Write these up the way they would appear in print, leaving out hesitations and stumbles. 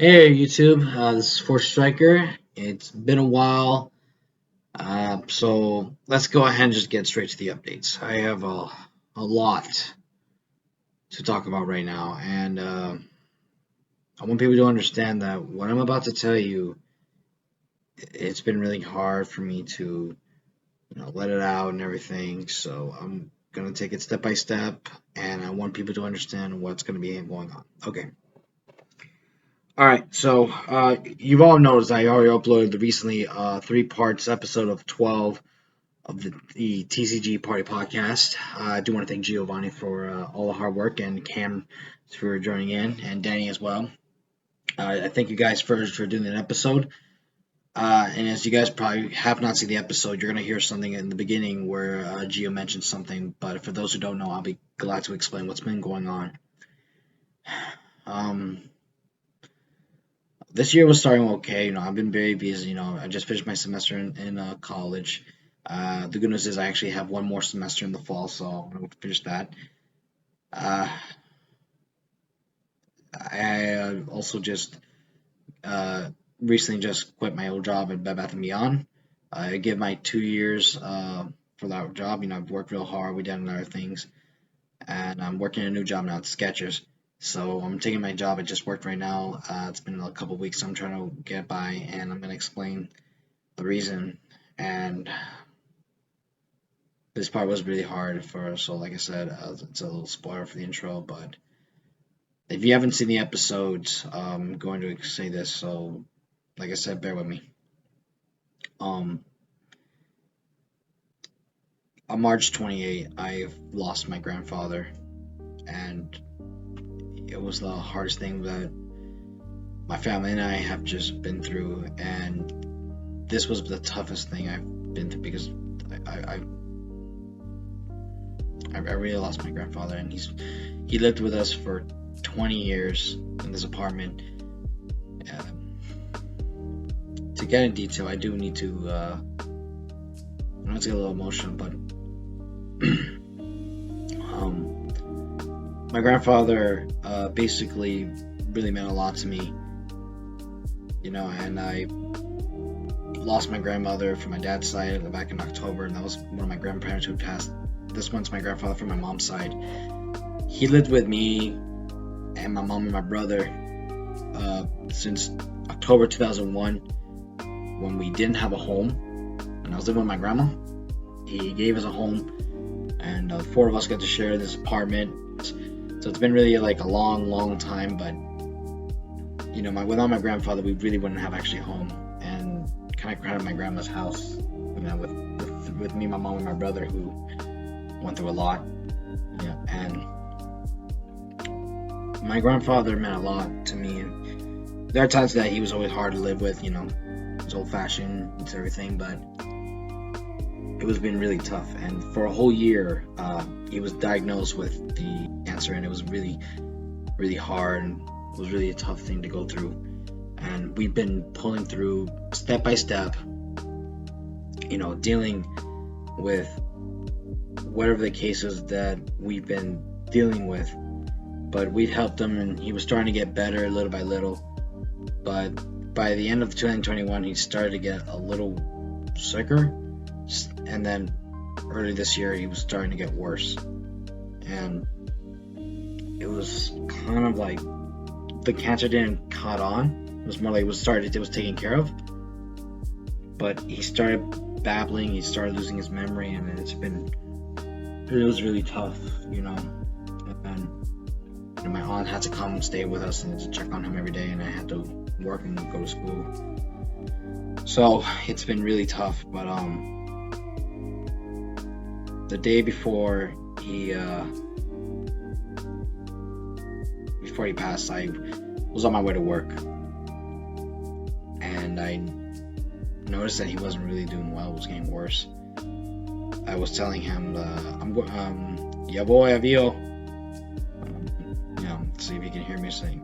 Hey YouTube, this is Force Striker. It's been a while, so let's go ahead and just get straight to the updates. I have a lot to talk about right now, and I want people to understand that what I'm about to tell you, it's been really hard for me to, let it out and everything. So I'm gonna take it step by step, and I want people to understand what's gonna be going on. Okay. All right, so you've all noticed I already uploaded the recently 3 parts episode of 12 of the TCG Party Podcast. I do want to thank Giovanni for all the hard work and Cam for joining in and Danny as well. I thank you guys first for doing an episode. And as you guys probably have not seen the episode, you're going to hear something in the beginning where Gio mentioned something. But for those who don't know, I'll be glad to explain what's been going on. This year was starting okay. I've been very busy. I just finished my semester in college. The good news is I actually have one more semester in the fall, so I'm going to finish that. I also just recently just quit my old job at Bed Bath & Beyond. I give my 2 years for that job. I've worked real hard. We done other things. And I'm working a new job now at Skechers. So I'm taking my job. I just worked right now. It's been a couple weeks. So I'm trying to get by, and I'm going to explain the reason. And this part was really hard for us. So like I said, it's a little spoiler for the intro. But if you haven't seen the episodes, I'm going to say this. So like I said, bear with me. On March 28th, I lost my grandfather, and it was the hardest thing that my family and I have just been through, and this was the toughest thing I've been through because I really lost my grandfather, and he lived with us for 20 years in this apartment. To get in detail, I do need to I know it's a little emotional, but my grandfather basically really meant a lot to me, and I lost my grandmother from my dad's side back in October, and that was one of my grandparents who passed. This one's my grandfather from my mom's side. He lived with me and my mom and my brother since October 2001, when we didn't have a home, and I was living with my grandma. He gave us a home, and the 4 of us got to share this apartment. So it's been really like a long time, but without my grandfather, we really wouldn't have actually a home, and kind of crowded my grandma's house, with me, my mom, and my brother, who went through a lot. And my grandfather meant a lot to me. And there are times that he was always hard to live with. He was old-fashioned and everything, but it was been really tough. And for a whole year, he was diagnosed with the cancer, and it was really, really hard, and it was really a tough thing to go through. And we've been pulling through step by step, dealing with whatever the cases that we've been dealing with. But we've helped him, and he was starting to get better little by little. But by the end of 2021, he started to get a little sicker. And then early this year, he was starting to get worse. And it was kind of like the cancer didn't caught on. It was more like it was taken care of. But he started babbling, he started losing his memory, and it was really tough, And my aunt had to come and stay with us and to check on him every day, and I had to work and go to school. So it's been really tough, but the day before he passed, I was on my way to work, and I noticed that he wasn't really doing well. It was getting worse. I was telling him, "Ya voy, avio." See if he can hear me sing.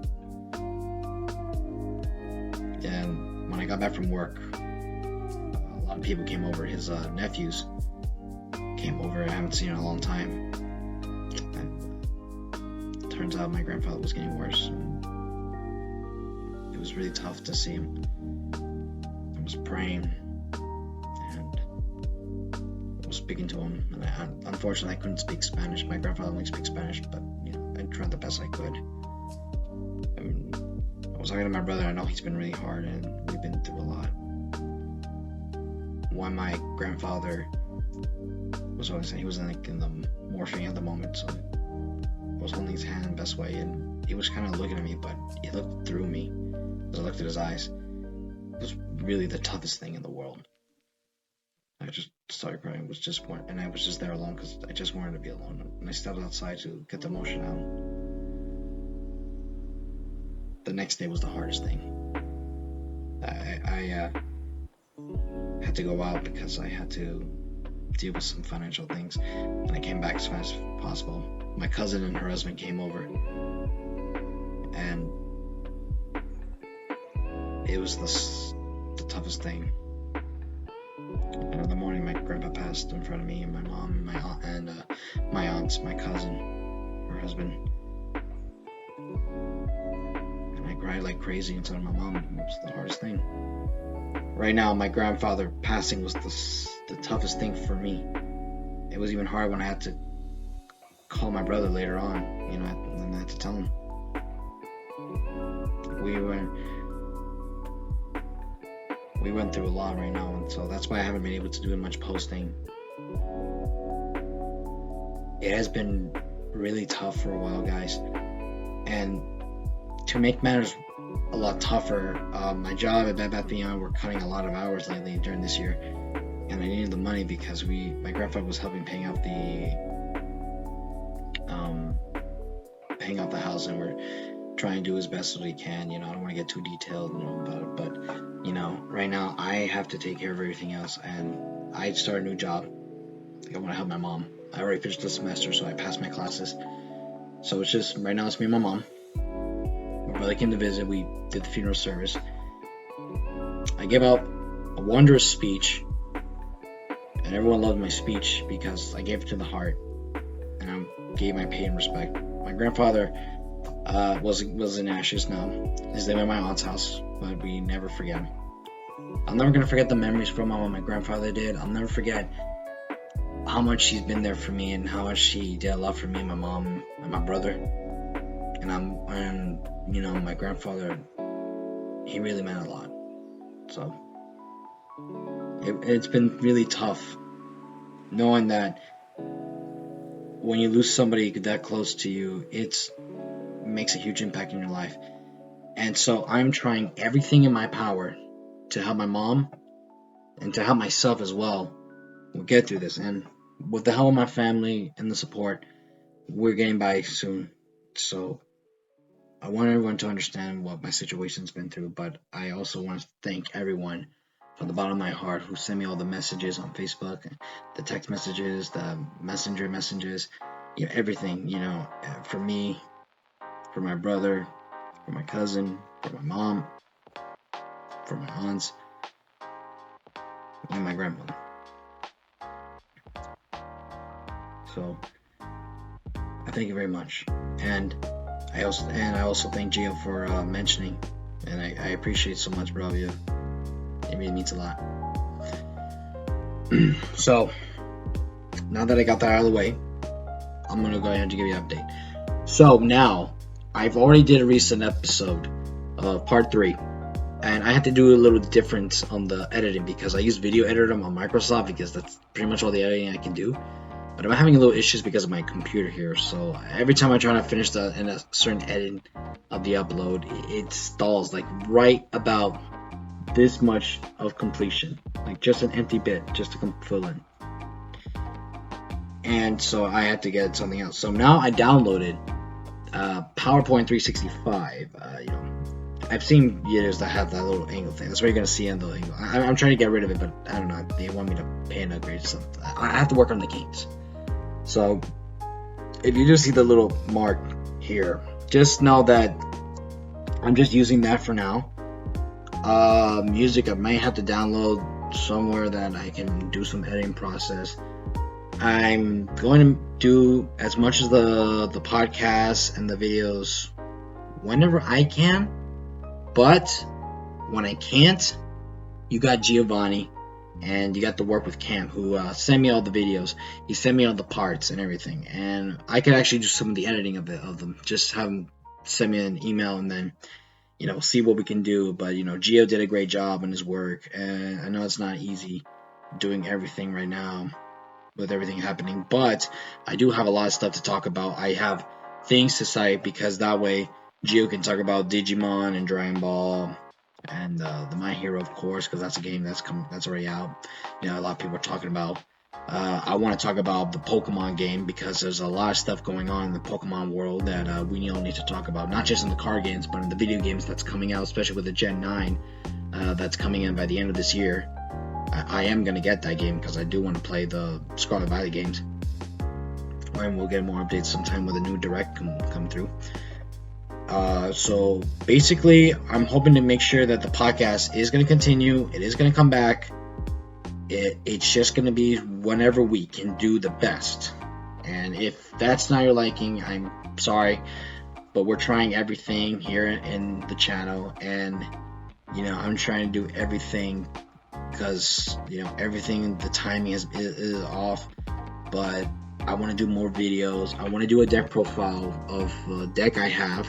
And when I got back from work, a lot of people came over. His nephews came over. I haven't seen in a long time. And turns out my grandfather was getting worse. It was really tough to see him. I was praying and I was speaking to him, and unfortunately I couldn't speak Spanish. My grandfather only speaks Spanish, but I tried the best I could. I was talking to my brother. I know he's been really hard, and we've been through a lot. When my grandfather was always saying, he was in the morphine at the moment, so I was holding his hand the best way, and he was kind of looking at me, but he looked through me as I looked at his eyes. It was really the toughest thing in the world. I just started crying. I was just there alone because I just wanted to be alone. And I stepped outside to get the emotion out. The next day was the hardest thing. I had to go out because I had to deal with some financial things, and I came back as fast as possible. My cousin and her husband came over, and it was the toughest thing. And in the morning, my grandpa passed in front of me, and my mom, and my aunt, and my aunts, my cousin, her husband. And I cried like crazy in front of my mom. It was the hardest thing. Right now, my grandfather passing was the toughest thing for me. It was even hard when I had to call my brother later on, and I had to tell him. We went through a lot right now, and so that's why I haven't been able to do much posting. It has been really tough for a while, guys. And to make matters a lot tougher, my job at Bed Bath & Beyond, we're cutting a lot of hours lately during this year, and I needed the money because my grandfather was helping paying out the house, and we're trying to do as best as we can. I don't want to get too detailed about it, but right now I have to take care of everything else, and I started a new job. I want to help my mom. I already finished the semester, so I passed my classes. So it's just right now it's me and my mom. My brother came to visit. We did the funeral service. I gave out a wondrous speech, and everyone loved my speech because I gave it to the heart, and I gave my pain and respect. My grandfather was in ashes now. He's living at my aunt's house, but we never forget him. I'm never gonna forget the memories from what my grandfather did. I'll never forget how much he's been there for me and how much he did a lot for me and my mom and my brother. And my grandfather, he really meant a lot. So it's been really tough knowing that when you lose somebody that close to you, it makes a huge impact in your life. And so I'm trying everything in my power to help my mom and to help myself as well. We'll get through this, and with the help of my family and the support, we're getting by soon. So I want everyone to understand what my situation's been through, but I also want to thank everyone from the bottom of my heart who sent me all the messages on Facebook, the text messages, the messenger messages, everything, for me, for my brother, for my cousin, for my mom, for my aunts, and my grandmother. So I thank you very much, and I also thank Gio for mentioning, and I appreciate so much, bro. It really means a lot. So now that I got that out of the way, I'm gonna go ahead and give you an update. So now I've already did a recent episode of part 3, and I had to do a little difference on the editing because I use video editor on Microsoft because that's pretty much all the editing I can do. But I'm having a little issues because of my computer here, so every time I try to finish in a certain edit of the upload, it stalls like right about this much of completion, like just an empty bit just to fill in. And so I had to get something else. So now I downloaded PowerPoint 365. I've seen videos that have that little angle thing. That's what you're gonna see in the angle. I'm trying to get rid of it, but I don't know. They want me to pay an upgrade or something. I have to work on the kinks. So if you just see the little mark here, just know that I'm just using that for now. Music I might have to download somewhere that I can do some editing process. I'm going to do as much as the podcasts and the videos whenever I can. But when I can't, you got Giovanni, and you got to work with Cam, who sent me all the videos. He sent me all the parts and everything, and I could actually do some of the editing of them. Just have him send me an email, and then see what we can do. But Gio did a great job on his work, and I know it's not easy doing everything right now with everything happening, but I do have a lot of stuff to talk about. I have things to cite, because that way Gio can talk about Digimon and Dragon Ball and the My Hero, of course, because that's a game that's already out. A lot of people are talking about. I want to talk about the Pokemon game, because there's a lot of stuff going on in the Pokemon world that we all need to talk about, not just in the card games, but in the video games that's coming out, especially with the Gen 9 that's coming in by the end of this year. I am going to get that game, because I do want to play the Scarlet Violet games. And we'll get more updates sometime with a new Direct come through. So basically, I'm hoping to make sure that the podcast is going to continue. It is going to come back. It's just going to be whenever we can do the best. And if that's not your liking, I'm sorry. But we're trying everything here in the channel. And, I'm trying to do everything, because everything, the timing is off. But I want to do more videos. I want to do a deck profile of the deck I have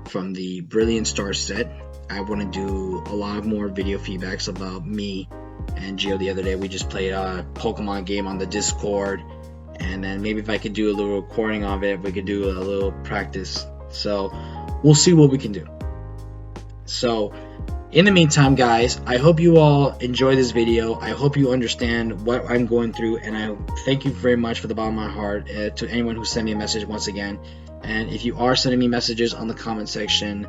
from the Brilliant Star set. I want to do a lot more video feedbacks about me and Gio. The other day we just played a Pokemon game on the Discord, and then maybe if I could do a little recording of it, we could do a little practice. So we'll see what we can do. So in the meantime, guys, I hope you all enjoy this video. I hope you understand what I'm going through, and I thank you very much for the bottom of my heart to anyone who sent me a message once again. And if you are sending me messages on the comment section,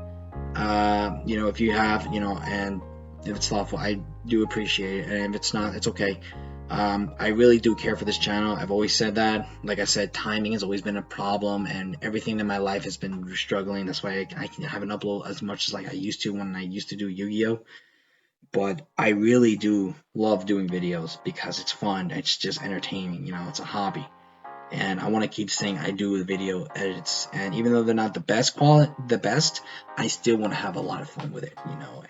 if you have, and if it's thoughtful, I do appreciate it. And if it's not, it's okay. I really do care for this channel. I've always said that. Like I said, timing has always been a problem, and everything in my life has been struggling. That's why I haven't uploaded as much as I used to when I used to do Yu-Gi-Oh! But I really do love doing videos, because it's fun. It's just entertaining. It's a hobby. And I want to keep saying I do video edits, and even though they're not the best, I still want to have a lot of fun with it,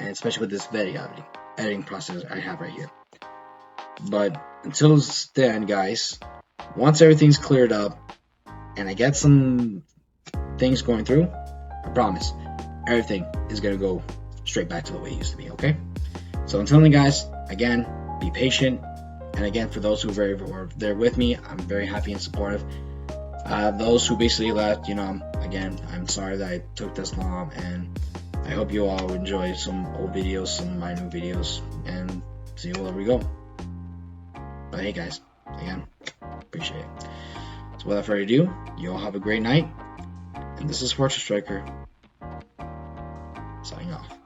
and especially with this video editing process I have right here. But until then, guys, once everything's cleared up and I get some things going through, I promise everything is gonna go straight back to the way it used to be. Okay? So until then, guys, again, be patient. And again, for those who were there with me, I'm very happy and supportive. Those who basically left, again, I'm sorry that I took this long, and I hope you all enjoy some old videos, some of my new videos, and see where we go. But hey, guys, again, appreciate it. So without further ado, you all have a great night, and this is Fortress Striker, signing off.